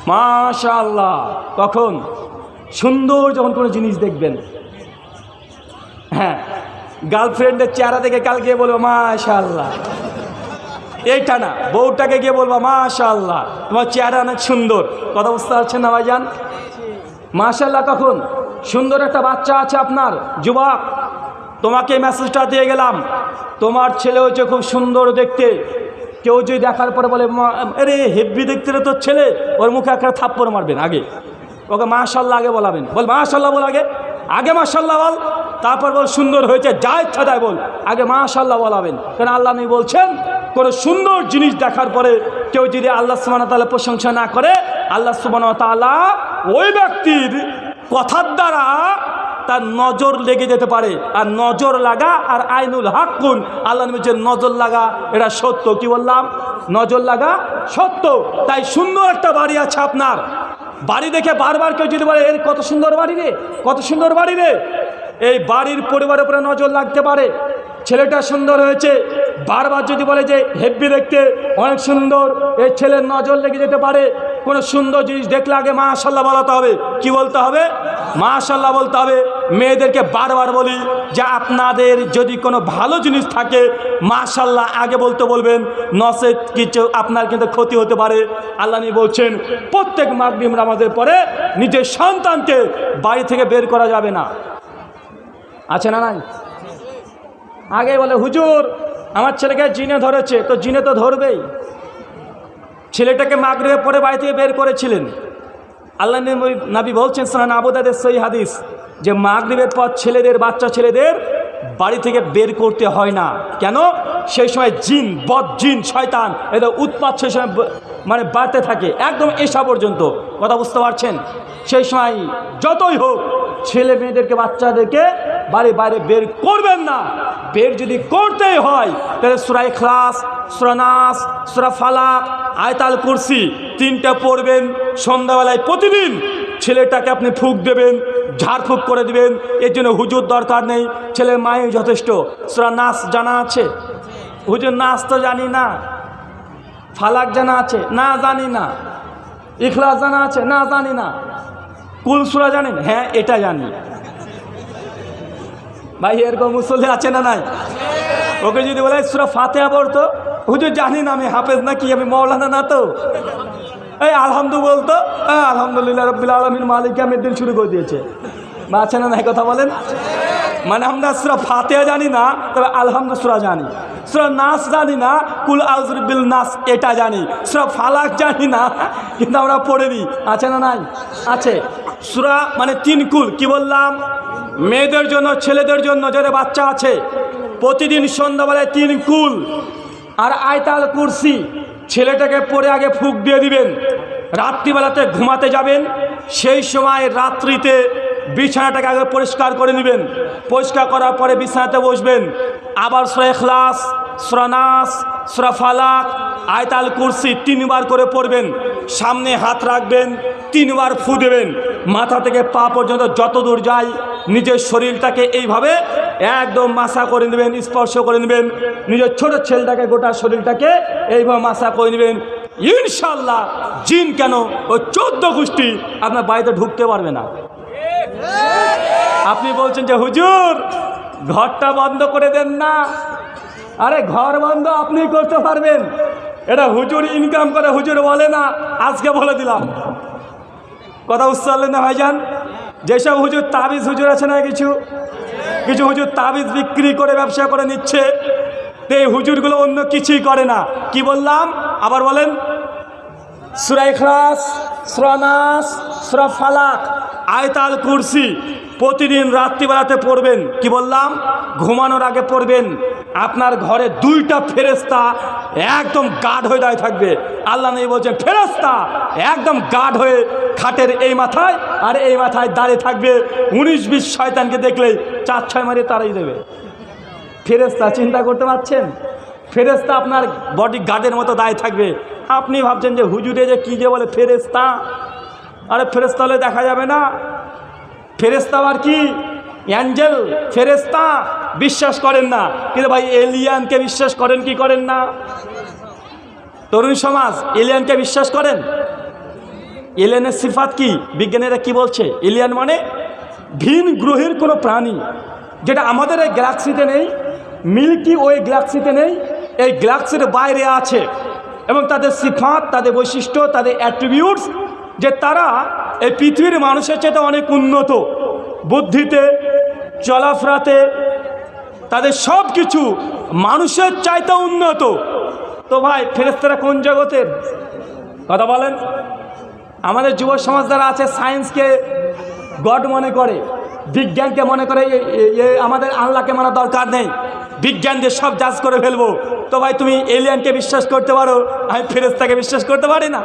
মাশাআল্লাহ। কখন? সুন্দর যখন কোনো জিনিস দেখবেন। হ্যাঁ, গার্লফ্রেন্ডের চেহারা দেখে কাল গিয়ে বলবো মাশাআল্লাহ। এইটা না, বউটাকে গিয়ে বলবো মাশাআল্লাহ, তোমার চেহারা অনেক সুন্দর। কথা বুঝতে পারছেন না ভাইজান? মাশাআল্লাহ কখন? সুন্দর একটা বাচ্চা আছে আপনার, যুবক, তোমাকে মেসেজটা দিয়ে গেলাম, তোমার ছেলে হচ্ছে খুব সুন্দর দেখতে। কেউ যদি দেখার পরে বলে আরে হেব্বি দেখতে রে তোর ছেলে, ওর মুখে একটা থাপ্পড় মারবেন। আগে ওকে মাশাআল্লাহ আগে বলাবেন, বল মাশাআল্লাহ বল, আগে মাশাআল্লাহ বল, তারপর বল সুন্দর হয়েছে, যা ইচ্ছা তাই বল, আগে মাশাআল্লাহ বলাবেন। কারণ আল্লাহ নবী বলছেন কোনো সুন্দর জিনিস দেখার পরে কেউ যদি আল্লাহ সুবহানাহু ওয়া তাআলা প্রশংসা না করে, আল্লাহ সুবহানাহু ওয়া তাআলা ওই ব্যক্তির কথার দ্বারা তার নজর লেগে যেতে পারে। আর নজর লাগা আর আইনুল হাক্কুন, আল্লাহ নবীর নজর লাগা এটা সত্য। কি বললাম? নজর লাগা সত্য। তাই সুন্দর একটা বাড়ি আছে আপনার, বাড়ি দেখে বারবার কেউ যদি বলে এর কত সুন্দর বাড়ি রে, কত সুন্দর বাড়ি রে, এই বাড়ির পরিবারের উপরে নজর লাগতে পারে। ছেলেটা সুন্দর হয়েছে, বারবার যদি বলে যে হেব্বি দেখতে, অনেক সুন্দর, এই ছেলের নজর লেগে যেতে পারে। কোনো সুন্দর জিনিস দেখলে আগে মাশাআল্লাহ বলতে হবে। কি বলতে হবে? মাশাআল্লাহ বলতে হবে। মেয়েদেরকে বারবার বলি যে আপনাদের যদি কোনো ভালো জিনিস থাকে মাশাআল্লাহ আগে বলতে বলবেন, নচেত কিছু আপনার কিন্তু ক্ষতি হতে পারে। আল্লাহ নবী বলছেন প্রত্যেক মাগরিব নামাজের পরে নিজের সন্তানকে বাড়ি থেকে বের করা যাবে না। আছে না নাই? আগে বলে হুজুর আমার ছেলেকে জিনে ধরেছে, তো জিনে তো ধরবেই। ছেলেটাকে মাগরিবের পরে বাড়ি থেকে বের করেছিলেন। আল্লাহ নবী বলছেন সুনান আবু দাউদের সহিহ হাদিস যে মাগরিবের পর ছেলেদের, বাচ্চা ছেলেদের বাড়ি থেকে বের করতে হয় না। কেন? সেই সময় জিন, বদ জিন, শয়তান এদের উৎপাত সেই সময় মানে বাড়তে থাকে একদম এসা পর্যন্ত। কথা বুঝতে পারছেন? সেই সময় যতই হোক ছেলে মেয়েদেরকে, বাচ্চাদেরকে বাড়ি বাইরে বের করবেন না। বের যদি করতেই হয় তাহলে সূরা ইখলাস, সূরা নাস, সূরা ফালাক, আয়াতুল কুরসি তিনটা পড়বেন। সন্ধ্যাবেলায় প্রতিদিন ছেলেটাকে আপনি ফুঁক দেবেন, ঝাড়ফুঁক করে দিবেন। এর জন্য হুজুর দরকার নেই, ছেলে মাই যথেষ্ট। সূরা নাস জানা আছে? হুজুর নাস তো জানি না। ফালাক জানা আছে? না জানি না। ইখলাস জানা আছে? না জানি না। কুল সূরা জানেন? হ্যাঁ এটা জানি। ভাই এরকম মুসল্লি আছে না নাই? ওকে যদি বলে সূরা ফাতিহা পড়তো, হুজুর জানি না, আমি হাফেজ নাকি, আমি মাওলানা না তো। এই আলহামদু বলতো, আলহামদুলিল্লাহ রাব্বিল আলামিন মালিক ইয়াউমিদ্দিন শুরু করে দিয়েছে। বা আছে না নাই? কথা বলেন। মানে আমরা সূরা ফাতিহা জানি না, তবে আলহামদু সূরা জানি। সূরা নাস জানি না, কুল আউযু বিল নাস এটা জানি। সূরা ফালাক জানি না, কিন্তু আমরা পড়ে দিই। আছে না নাই? আছে। সূরা মানে তিন কুল। কি বললাম? মেয়েদের জন্য, ছেলেদের জন্য যাদের বাচ্চা আছে প্রতিদিন সন্ধ্যাবেলায় তিন কুল আর আয়াতুল কুরসি ছেলেটাকে পড়ে আগে ফুঁক দিয়ে দিবেন। রাত্রিবেলাতে ঘুমাতে যাবেন, সেই সময় রাত্রিতে বিছানাটাকে আগে পরিষ্কার করে নেবেন। পরিষ্কার করার পরে বিছানাতে বসবেন। আবার সূরা ইখলাস, সূরা নাস, সূরা ফালাক, আয়াতুল কুরসি তিনবার করে পড়বেন। সামনে হাত রাখবেন, তিনবার ফু দেবেন। মাথা থেকে পা পর্যন্ত যত দূর যায় নিজের শরীরটাকে এইভাবে একদম মাসা করে নেবেন, স্পর্শ করে নেবেন। নিজের ছোট ছেলেটাকে গোটা শরীরটাকে এইভাবে মাসা করে নেবেন। ইনশাআল্লাহ জিন কেন ওই 14 গোষ্ঠী আপনার বাড়িতে ঢুকতে পারবে না। আপনি বলছেন যে হুজুর ঘরটা বন্ধ করে দেন না। আরে ঘর বন্ধ আপনি করতে পারবেন, এটা হুজুর ইনকাম করে, হুজুর বলে না। আজকে বলে দিলাম। কথা বুঝতে পারলেন না ভাইজান? যেসব হুজুর তাবিজ হুজুর আছে না, কিছু কিছু হুজুর তাবিজ বিক্রি করে ব্যবসা করে নিচ্ছে, তো এই হুজুরগুলো অন্য কিছুই করে না। কি বললাম? আবার বলেন। সূরা ইখলাস, সূরা নাস, সূরা ফালাক, আয়াতুল কুরসি প্রতিদিন রাত্রিবেলাতে পড়বেন। কি বললাম? ঘুমানোর আগে পড়বেন। আপনার ঘরে 2টা ফেরেশতা একদম গার্ড হয়ে দাঁড়িয়ে থাকবে। আল্লাহ নবী বলছেন ফেরেশতা একদম গার্ড হয়ে খাটের এই মাথায় আর এই মাথায় দাঁড়িয়ে থাকবে। 19-20 শয়তানকে দেখলেই 4-6 মারিয়ে তাড়িয়ে দেবে। ফেরেশতা, চিন্তা করতে পারছেন? ফেরেশতা আপনার বডি গার্ডের মতো দাঁড়িয়ে থাকবে। আপনি ভাবছেন যে হুজুরে যে কী যে বলে ফেরেশতা, আরে ফেরেশতা হলে দেখা যাবে না। ফেরেশতা আর কি? অ্যাঞ্জেল, ফেরেশতা বিশ্বাস করেন না, কিন্তু ভাই এলিয়ানকে বিশ্বাস করেন কি করেন না? তরুণ সমাজ এলিয়ানকে বিশ্বাস করেন? এলিয়েনের সিফাত কি? বিজ্ঞানীরা কি বলছে? এলিয়েন মানে ভিন গ্রহের কোনো প্রাণী, যেটা আমাদের এই গ্যালাক্সিতে নেই, মিল্কি ওয়ে গ্যালাক্সিতে নেই, এই গ্যালাক্সির বাইরে আছে। এবং তাদের সিফাত, তাদের বৈশিষ্ট্য, তাদের অ্যাট্রিবিউটস, যে তারা এই পৃথিবীর মানুষের চাইতে অনেক উন্নত, বুদ্ধিতে, চলাফেরাতে, তাদের সব কিছু মানুষের চাইতে উন্নত। তো ভাই ফেরেশতারা কোন জগতের কথা বলেন? আমাদের যুব সমাজ যারা আছে সায়েন্সকে গড মনে করে, বিজ্ঞানকে মনে করে আমাদের আল্লাহকে মানা দরকার নেই, বিজ্ঞান দিয়ে সব জাজ করে ফেলবো। তো ভাই তুমি এলিয়ানকে বিশ্বাস করতে পারো, আমি ফেরেশতাকে বিশ্বাস করতে পারি না।